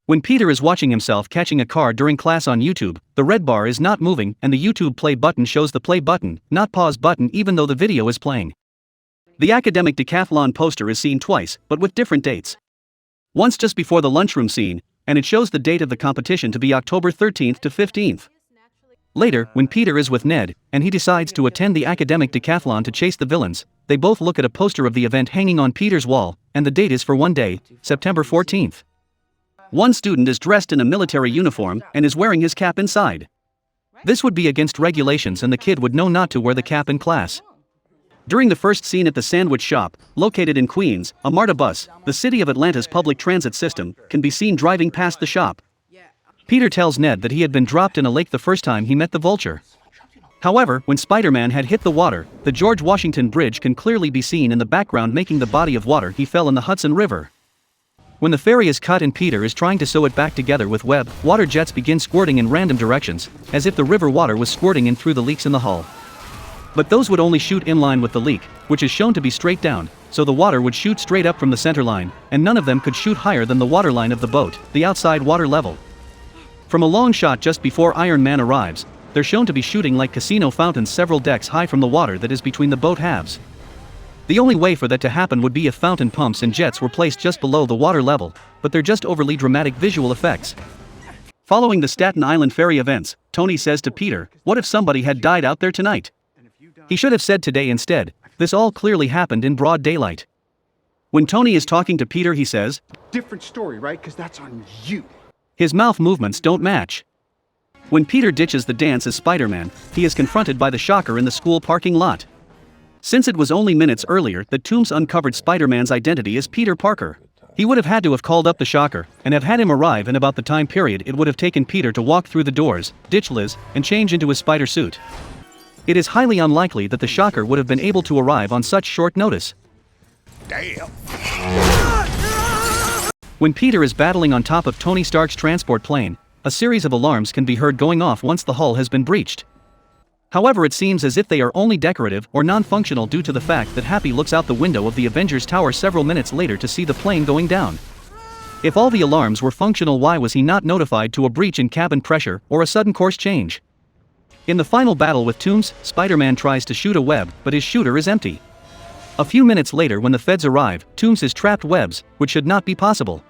When Peter is watching himself catching a car during class on YouTube, the red bar is not moving and the YouTube play button shows the play button, not pause button, even though the video is playing. The Academic Decathlon poster is seen twice, but with different dates. Once just before the lunchroom scene, and it shows the date of the competition to be October 13th to 15th. Later, when Peter is with Ned, and he decides to attend the Academic Decathlon to chase the villains, they both look at a poster of the event hanging on Peter's wall, and the date is for one day, September 14th. One student is dressed in a military uniform and is wearing his cap inside. This would be against regulations and the kid would know not to wear the cap in class. During the first scene at the sandwich shop, located in Queens, a MARTA bus, the city of Atlanta's public transit system, can be seen driving past the shop. Peter tells Ned that he had been dropped in a lake the first time he met the Vulture. However, when Spider-Man had hit the water, the George Washington Bridge can clearly be seen in the background, making the body of water he fell in the Hudson River. When the ferry is cut and Peter is trying to sew it back together with web, water jets begin squirting in random directions, as if the river water was squirting in through the leaks in the hull. But those would only shoot in line with the leak, which is shown to be straight down, so the water would shoot straight up from the center line, and none of them could shoot higher than the waterline of the boat, the outside water level. From a long shot just before Iron Man arrives, they're shown to be shooting like casino fountains several decks high from the water that is between the boat halves. The only way for that to happen would be if fountain pumps and jets were placed just below the water level, but they're just overly dramatic visual effects. Following the Staten Island ferry events, Tony says to Peter, "What if somebody had died out there tonight?" He should have said today instead. This all clearly happened in broad daylight. When Tony is talking to Peter, he says, "Different story, right? Because that's on you." His mouth movements don't match. When Peter ditches the dance as Spider-Man, he is confronted by the Shocker in the school parking lot. Since it was only minutes earlier that Toomes uncovered Spider-Man's identity as Peter Parker, he would have had to have called up the Shocker and have had him arrive in about the time period it would have taken Peter to walk through the doors, ditch Liz, and change into his spider suit. It is highly unlikely that the Shocker would have been able to arrive on such short notice. Damn. When Peter is battling on top of Tony Stark's transport plane, a series of alarms can be heard going off once the hull has been breached. However, it seems as if they are only decorative or non-functional due to the fact that Happy looks out the window of the Avengers Tower several minutes later to see the plane going down. If all the alarms were functional, why was he not notified to a breach in cabin pressure or a sudden course change? In the final battle with Toomes, Spider-Man tries to shoot a web, but his shooter is empty. A few minutes later, when the feds arrive, Toomes has trapped webs, which should not be possible.